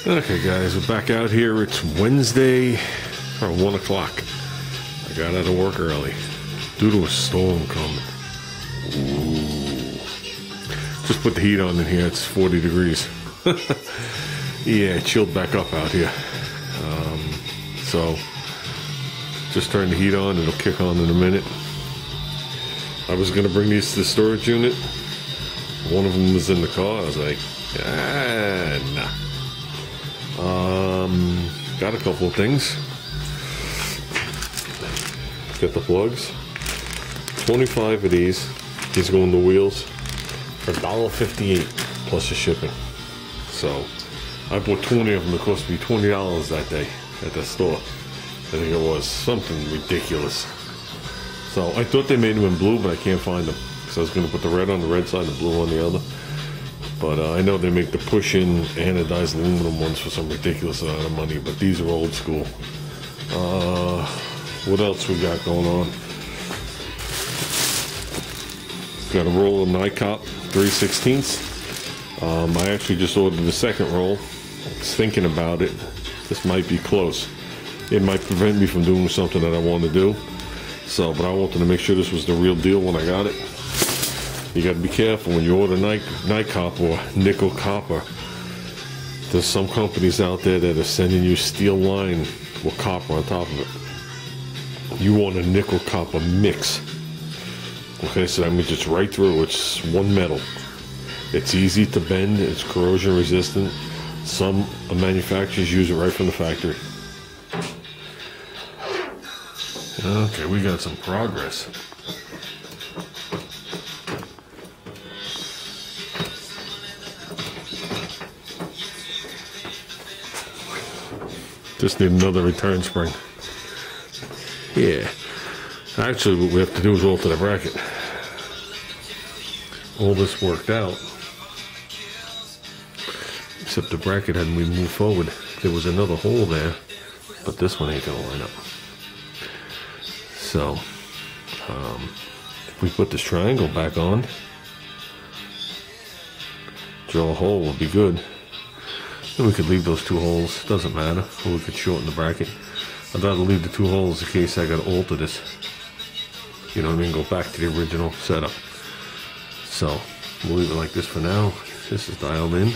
Okay guys, we're back out here. It's Wednesday around 1 o'clock. I got out of work early due to a storm coming. Ooh. Just put the heat on in here. It's 40 degrees. Yeah, it chilled back up out here. So just turn the heat on. It'll kick on in a minute. I was going to bring these to the storage unit. One of them was in the car. I was like, nah. Got a couple of things. Get the plugs. 25 of these. These go on the wheels for $1.58 plus the shipping. So I bought 20 of them. It cost me $20 that day at the store. I think it was something ridiculous. So I thought they made them in blue, but I can't find them. So I was going to put the red on the red side and the blue on the other. But I know they make the push-in anodized aluminum ones for some ridiculous amount of money, but these are old school. What else we got going on? Got a roll of NICOP 3/16. I actually just ordered the second roll. I was thinking about it. This might be close. It might prevent me from doing something that I want to do. So, but I wanted to make sure this was the real deal when I got it. You got to be careful when you order NICOP or nickel copper. There's some companies out there that are sending you steel line with copper on top of it. You want a nickel copper mix. Okay, so that means it's right through. It's one metal. It's easy to bend. It's corrosion resistant. Some manufacturers use it right from the factory. Okay, we got some progress. Just need another return spring. Yeah. Actually, what we have to do is alter the bracket. All this worked out. Except the bracket hadn't we moved forward. There was another hole there, but this one ain't gonna line up. So, if we put this triangle back on, drill a hole will be good. Then we could leave those two holes, doesn't matter, or we could shorten the bracket. I'd rather leave the two holes in case I gotta alter this. You know what I mean, go back to the original setup. So, we'll leave it like this for now. This is dialed in.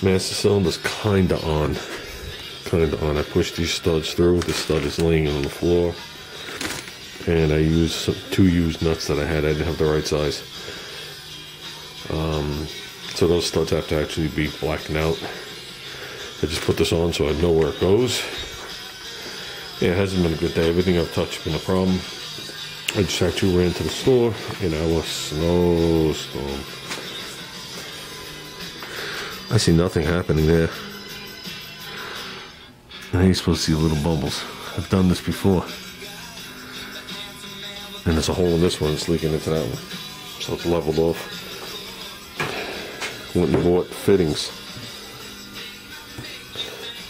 Master cylinder's kinda on. I pushed these studs through. The stud is laying on the floor. And I used two used nuts that I had. I didn't have the right size. So those studs have to actually be blackened out. I just put this on so I know where it goes. Yeah, it hasn't been a good day. Everything I've touched has been a problem. I just actually ran to the store in our snowstorm. I see nothing happening there. Now you're supposed to see little bubbles. I've done this before. And there's a hole in this one that's leaking into that one. So it's leveled off. Went and bought fittings.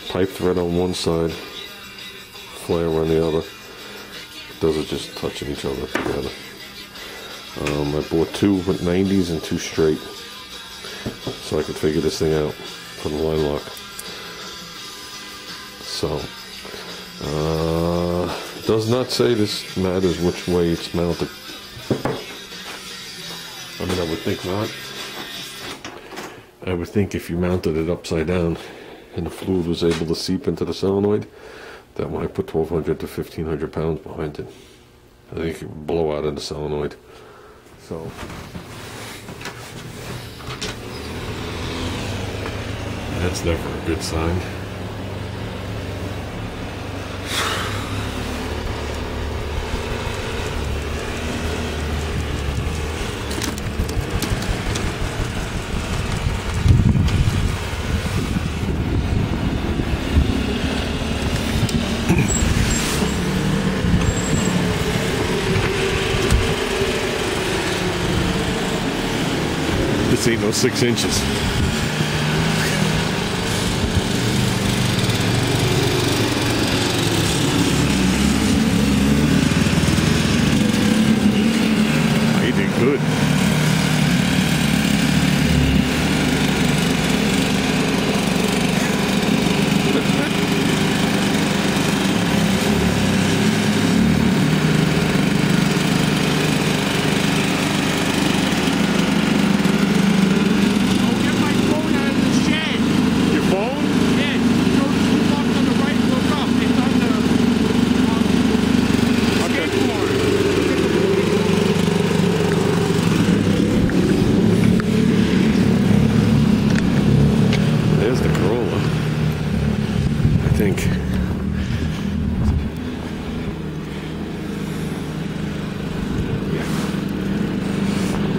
Pipe thread on one side, flare on the other. Those are just touching each other together. I bought two with 90s and two straight. So I could figure this thing out for the line lock. So, it does not say this matters which way it's mounted. I mean, I would think not. I would think if you mounted it upside down and the fluid was able to seep into the solenoid, that when I put 1,200 to 1,500 pounds behind it, I think it would blow out of the solenoid. So, that's never a good sign. This ain't no 6 inches. He did good.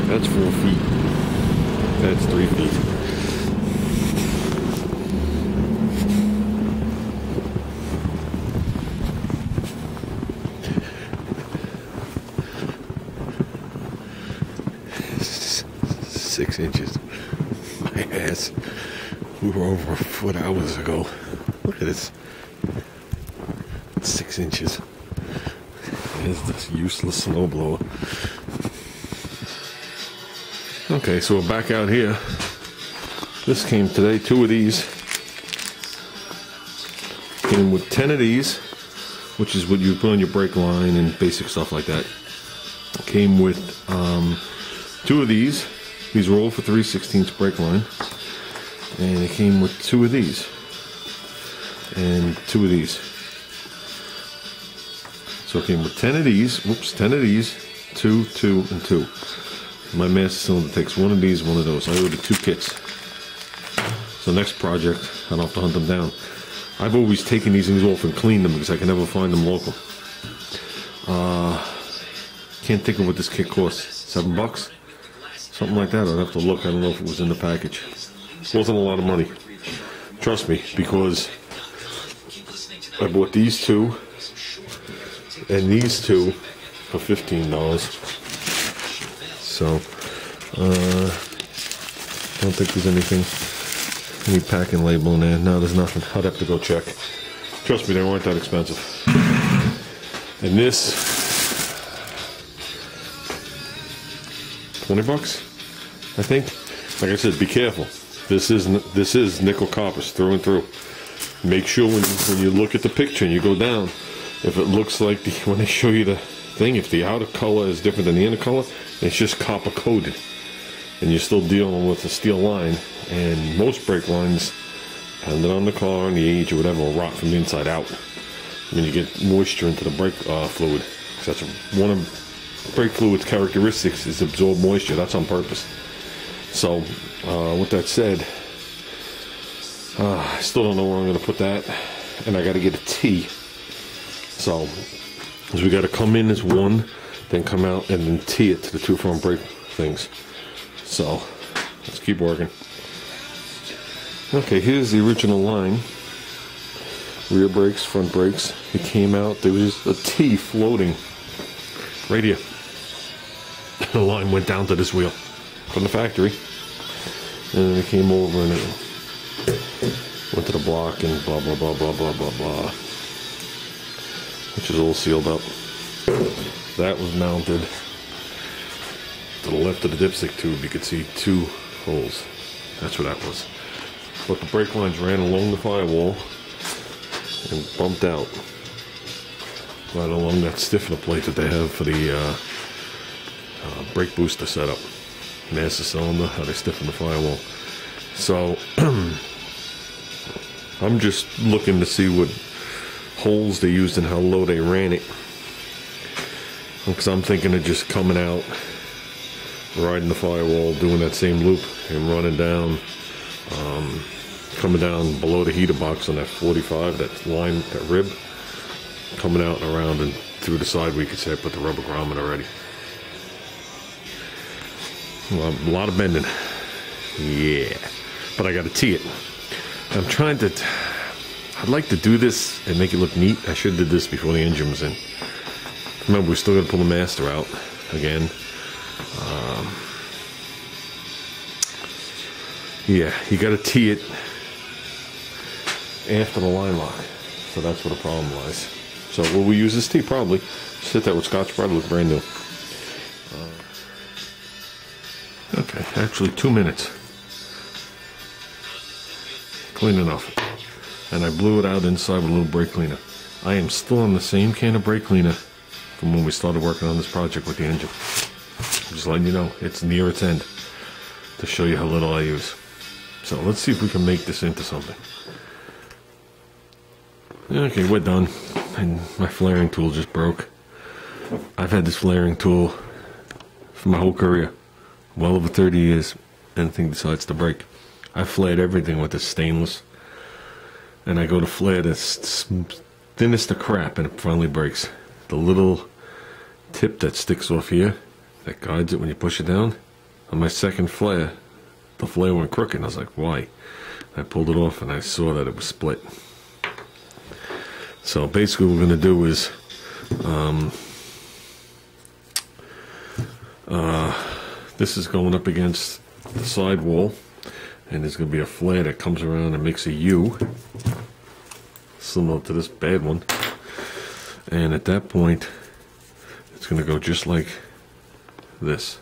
That's 4 feet. That's 3 feet. Six inches. My ass. We were over a foot hours ago. Look at this. 6 inches. There's this useless snowblower. Okay, so we're back out here. This came today, 2 of these. Came with 10 of these, which is what you put on your brake line and basic stuff like that. Came with 2 of these. These were all for 3/16 brake line. And it came with 2 of these. And 2 of these. So it came with 10 of these. Whoops, 10 of these. 2, 2, and 2. My master cylinder takes 1 of these, 1 of those. I ordered 2 kits. So next project, I don't have to hunt them down. I've always taken these things off and cleaned them because I can never find them local. Can't think of what this kit costs. $7? Something like that. I'd have to look. I don't know if it was in the package. It wasn't a lot of money. Trust me, because I bought these 2 and these 2 for $15. So, don't think there's anything, any packing label in there. No, there's nothing. I'd have to go check. Trust me, they weren't that expensive. And this, $20, I think. Like I said, be careful. This is nickel copper through and through. Make sure when you look at the picture and you go down, if it looks like when they show you the thing, if the outer color is different than the inner color, it's just copper coated, and you're still dealing with a steel line. And most brake lines, depending on the car and the age or whatever, will rot from the inside out when you get moisture into the brake fluid. That's one of brake fluid's characteristics, is absorb moisture. That's on purpose. So with that said, I still don't know where I'm going to put that, and I got to get a T. So we got to come in as one, then come out and then T it to the 2 front brake things. So let's keep working. Okay, here's the original line. Rear brakes, front brakes. It came out, there was a T floating right here. The line went down to this wheel from the factory, and then it came over and it went to the block and blah blah blah blah blah blah blah, which is all sealed up. That was mounted to the left of the dipstick tube. You could see 2 holes. That's what that was. But the brake lines ran along the firewall and bumped out right along that stiffener plate that they have for the brake booster setup. Master cylinder, how they stiffen the firewall. So I'm just looking to see what holes they used and how low they ran it, because I'm thinking of just coming out, riding the firewall, doing that same loop and running down, coming down below the heater box on that 45, that line, that rib, coming out and around and through the side where you could say I put the rubber grommet already. Well, a lot of bending. Yeah. But I got to tee it. I'm trying to... I'd like to do this and make it look neat. I should have did this before the engine was in. Remember, we're still going to pull the master out again. Yeah, you got to tee it after the line lock. So that's where the problem lies. So will we use this tee? Probably. Just hit that with Scotch Brite, look brand new. Okay, actually 2 minutes. Clean enough. And I blew it out inside with a little brake cleaner. I am still on the same can of brake cleaner from when we started working on this project with the engine. I'm just letting you know, it's near its end to show you how little I use. So let's see if we can make this into something. Okay, we're done. And my flaring tool just broke. I've had this flaring tool for my whole career. Well over 30 years. Anything decides to break. I flared everything with this stainless. And I go to flare this thinnest of crap and it finally breaks. The little tip that sticks off here, that guides it when you push it down, On my second flare, the flare went crooked. And I was like, why? I pulled it off and I saw that it was split. So basically what we're going to do is this is going up against the side wall, and there's going to be a flare that comes around and makes a U, similar to this bad one. And at that point, it's going to go just like this.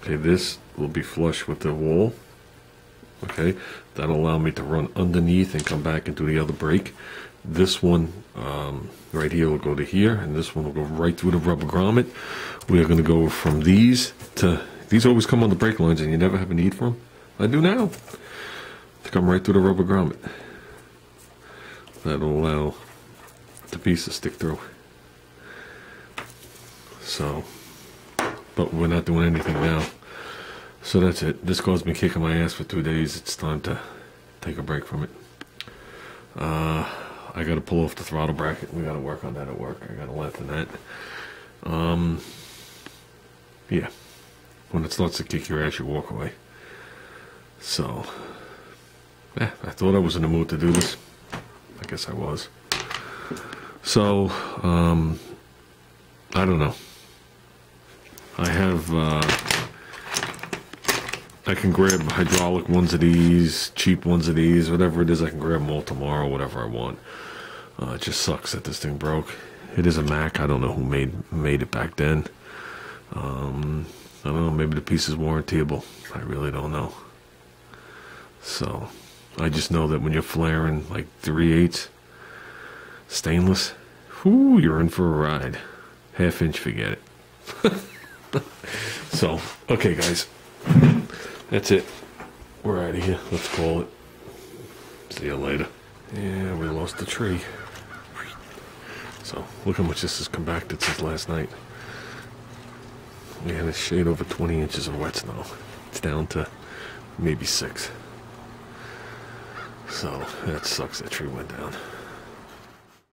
Okay, this will be flush with the wall. Okay, that'll allow me to run underneath and come back into the other brake. This one right here will go to here, and this one will go right through the rubber grommet. We are going to go from these to, these always come on the brake lines and you never have a need for them. I do now. To come right through the rubber grommet. That'll allow the piece to stick through. So, but we're not doing anything now. So that's it. This caused me kicking my ass for 2 days. It's time to take a break from it. I got to pull off the throttle bracket. We got to work on that at work. I got to lengthen that. Yeah. When it starts to kick your ass, you walk away. So, yeah, I thought I was in the mood to do this. I guess I was. So, I don't know. I have, I can grab hydraulic ones of these, cheap ones of these, whatever it is, I can grab them all tomorrow, whatever I want. It just sucks that this thing broke. It is a Mac. I don't know who made it back then. I don't know, maybe the piece is warrantyable. I really don't know. So, I just know that when you're flaring like 3/8 stainless, whoo, you're in for a ride. 1/2 inch, forget it. So, okay guys. That's it. We're out of here. Let's call it. See you later. Yeah, we lost the tree. So, look how much this has compacted since last night. We had a shade over 20 inches of wet snow. It's down to maybe 6. So, that sucks that tree went down.